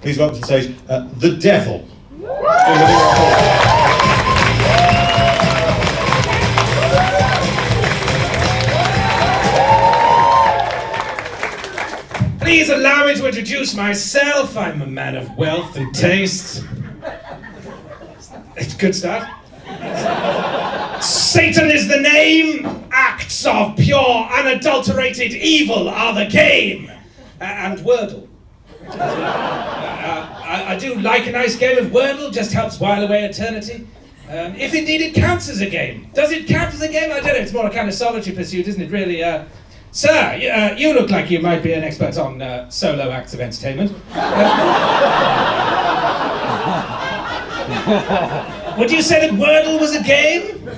Please welcome to the stage, the Devil. Please allow me to introduce myself. I'm a man of wealth and taste. It's a good start. Satan is the name. Acts of pure, unadulterated evil are the game. And Wordle. I do like a nice game of Wordle, just helps while away eternity. If indeed it counts as a game. Does it count as a game? I don't know, it's more a kind of solitary pursuit, isn't it, really? Sir, you look like you might be an expert on solo acts of entertainment. Would you say that Wordle was a game?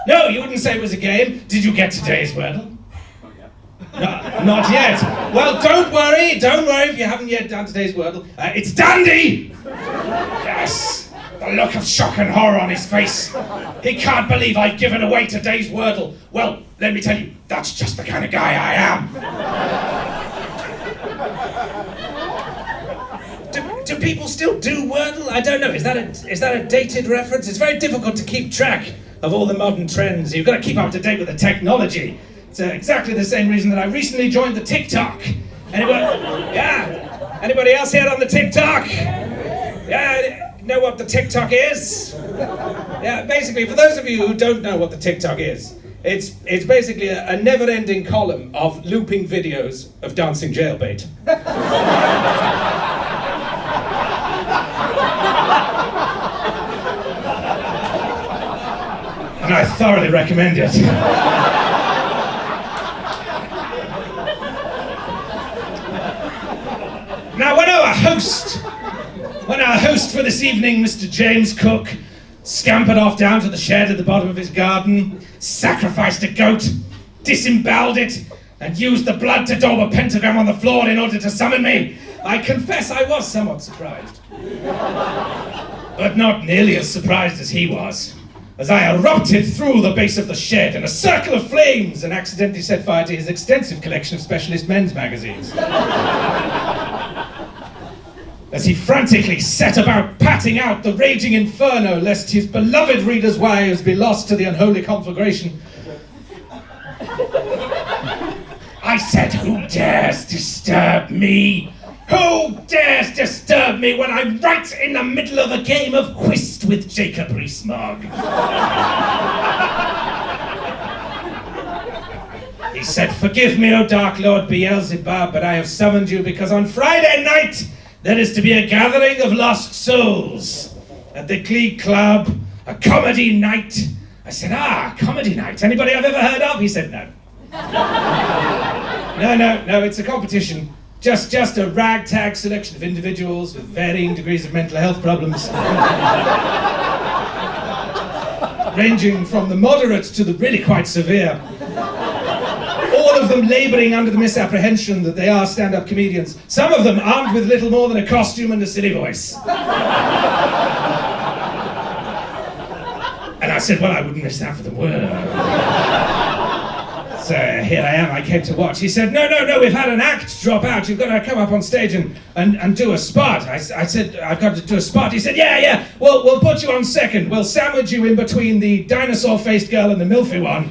No, you wouldn't say it was a game. Did you get today's Wordle? No, not yet. Well, don't worry if you haven't yet done today's Wordle. It's Dandy! Yes. The look of shock and horror on his face. He can't believe I've given away today's Wordle. Well, let me tell you, that's just the kind of guy I am. Do people still do Wordle? I don't know. Is that a dated reference? It's very difficult to keep track of all the modern trends. You've got to keep up to date with the technology. It's exactly the same reason that I recently joined the TikTok. Anybody? Yeah. Anybody else here on the TikTok? Yeah. Know what the TikTok is? Yeah, basically, for those of you who don't know what the TikTok is, it's basically a never-ending column of looping videos of dancing jailbait. And I thoroughly recommend it. Now, when our host for this evening, Mr. James Cook, scampered off down to the shed at the bottom of his garden, sacrificed a goat, disemboweled it, and used the blood to daub a pentagram on the floor in order to summon me, I confess I was somewhat surprised. But not nearly as surprised as he was, as I erupted through the base of the shed in a circle of flames and accidentally set fire to his extensive collection of specialist men's magazines. As he frantically set about patting out the raging inferno lest his beloved readers' wives be lost to the unholy conflagration. I said, who dares disturb me? Who dares disturb me when I'm right in the middle of a game of whist with Jacob Rees-Mogg? He said, forgive me, O Dark Lord Beelzebub, but I have summoned you because on Friday night there is to be a gathering of lost souls at the Glee Club, a comedy night. I said, comedy night. Anybody I've ever heard of? He said, no. No, it's a competition. Just a ragtag selection of individuals with varying degrees of mental health problems. Ranging from the moderate to the really quite severe. All of them labouring under the misapprehension that they are stand-up comedians. Some of them armed with little more than a costume and a silly voice. And I said, well, I wouldn't miss that for the world. So here I am, I came to watch. He said, no, we've had an act drop out. You've got to come up on stage and do a spot. I said, I've got to do a spot. He said, yeah, we'll put you on second. We'll sandwich you in between the dinosaur-faced girl and the milfy one.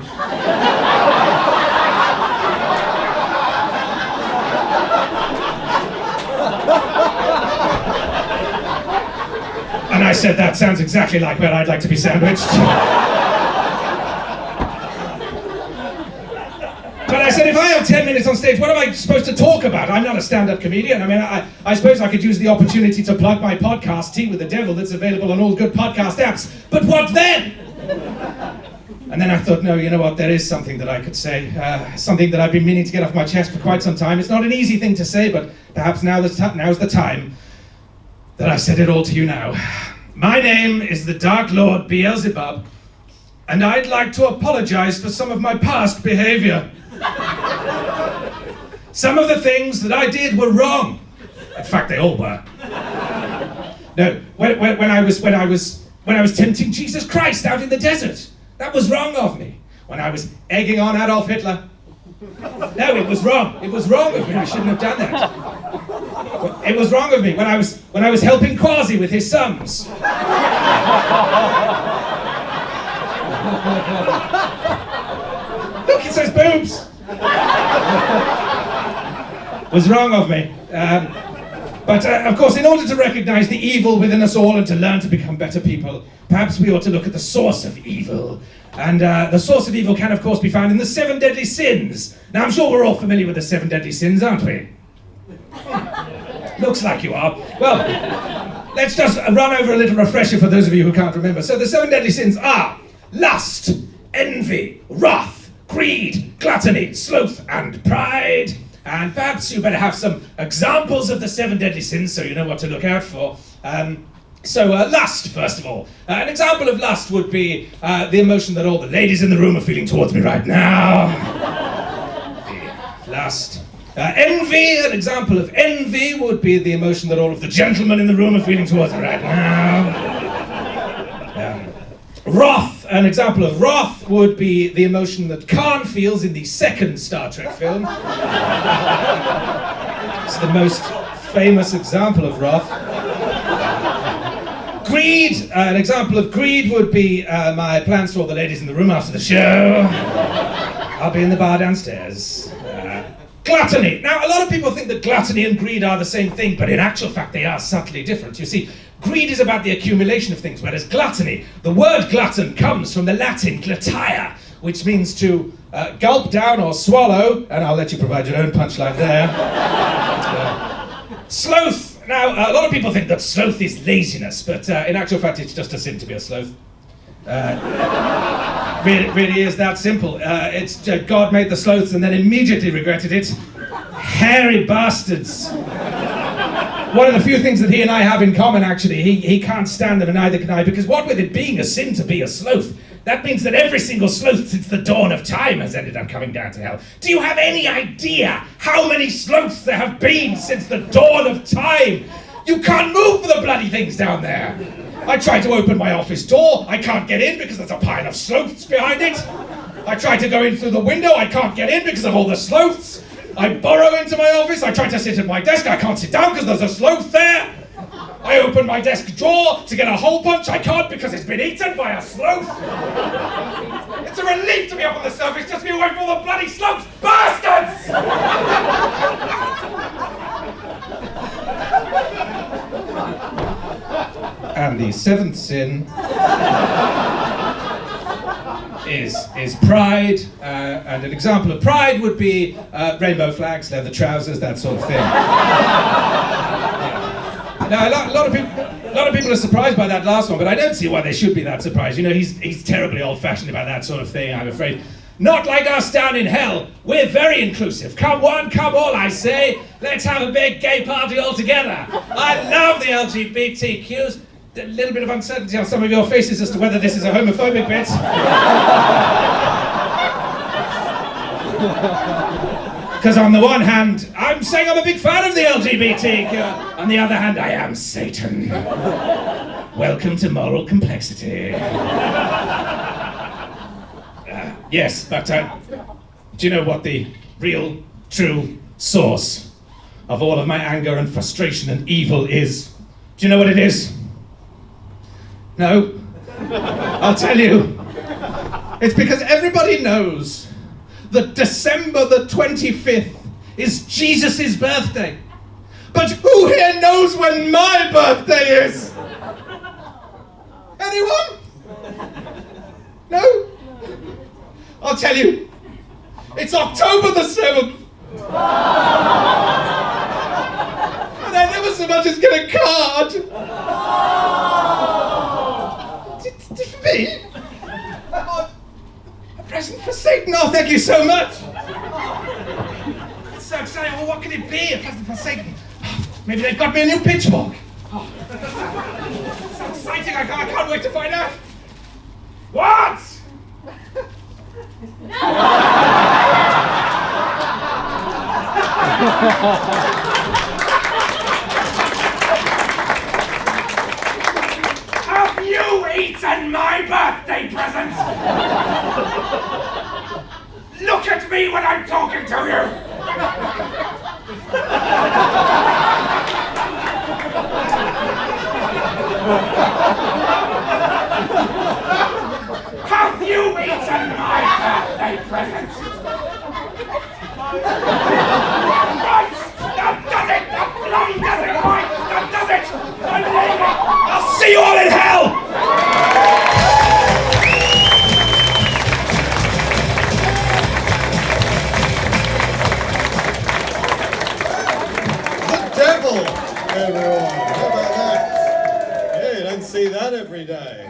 And I said, that sounds exactly like where I'd like to be sandwiched. But I said, if I have 10 minutes on stage, what am I supposed to talk about? I'm not a stand-up comedian. I mean, I suppose I could use the opportunity to plug my podcast, Tea with the Devil, that's available on all good podcast apps. But what then? And then I thought, no, you know what, there is something that I could say. Something that I've been meaning to get off my chest for quite some time. It's not an easy thing to say, but perhaps now's the time that I said it all to you now. My name is the Dark Lord Beelzebub, and I'd like to apologize for some of my past behavior. Some of the things that I did were wrong. In fact, they all were. No, when I was tempting Jesus Christ out in the desert, that was wrong of me. When I was egging on Adolf Hitler, no, it was wrong. It was wrong of me. I shouldn't have done that. It was wrong of me when I was helping Quasi with his sums. Look, it says boobs. Was wrong of me. But of course, in order to recognize the evil within us all and to learn to become better people, perhaps we ought to look at the source of evil. And the source of evil can, of course, be found in the 7 deadly sins. Now, I'm sure we're all familiar with the 7 deadly sins, aren't we? Looks like you are. Well, let's just run over a little refresher for those of you who can't remember. So the 7 deadly sins are lust, envy, wrath, greed, gluttony, sloth, and pride. And perhaps you better have some examples of the 7 deadly sins so you know what to look out for. Lust, first of all. An example of lust would be the emotion that all the ladies in the room are feeling towards me right now. Lust. Envy, an example of envy would be the emotion that all of the gentlemen in the room are feeling towards me right now. Wrath, an example of wrath would be the emotion that Khan feels in the second Star Trek film. It's the most famous example of wrath. Greed, an example of greed would be my plans for all the ladies in the room after the show. I'll be in the bar downstairs. Gluttony. Now, a lot of people think that gluttony and greed are the same thing, but in actual fact, they are subtly different. You see, greed is about the accumulation of things, whereas gluttony, the word glutton comes from the Latin gluteia, which means to gulp down or swallow, and I'll let you provide your own punchline there. Sloth. Now, a lot of people think that sloth is laziness, but in actual fact, it's just a sin to be a sloth. Really is that simple. It's God made the sloths and then immediately regretted it. Hairy bastards. One of the few things that he and I have in common, actually, he can't stand them and neither can I, because what with it being a sin to be a sloth, that means that every single sloth since the dawn of time has ended up coming down to hell. Do you have any idea how many sloths there have been since the dawn of time? You can't move the bloody things down there. I tried to open my office door, I can't get in because there's a pile of sloths behind it. I tried to go in through the window, I can't get in because of all the sloths. I burrow into my office, I try to sit at my desk, I can't sit down because there's a sloth there. I open my desk drawer to get a hole punch, I can't because it's been eaten by a sloth. It's a relief to be up on the surface just to be away from all the bloody sloths, bastards! And the 7th sin is pride, and an example of pride would be rainbow flags, leather trousers, that sort of thing. Now, a lot of people are surprised by that last one, but I don't see why they should be that surprised. You know, he's terribly old-fashioned about that sort of thing, I'm afraid. Not like us down in hell. We're very inclusive. Come one, come all, I say. Let's have a big gay party all together. I love the LGBTQs. A little bit of uncertainty on some of your faces as to whether this is a homophobic bit. Because on the one hand, I'm saying I'm a big fan of the LGBT. On the other hand, I am Satan. Welcome to moral complexity. Yes, but do you know what the real, true source of all of my anger and frustration and evil is? Do you know what it is? No? I'll tell you. It's because everybody knows that December the 25th is Jesus' birthday. But who here knows when my birthday is? Anyone? No? I'll tell you. It's October the 7th. And I never so much as get a card. For me? A present for Satan? Oh, thank you so much. It's so exciting. Well, what could it be? A present for Satan? Maybe they've got me a new pitchfork. Oh. So exciting. I can't wait to find out. What? Have you eaten my birthday present? Look at me when I'm talking to you! present. Right! That does it! That bloody does it! Right! That does it! I'm leaving! I'll see you all in hell! Devil, everyone. How about that? Yeah, you don't see that every day.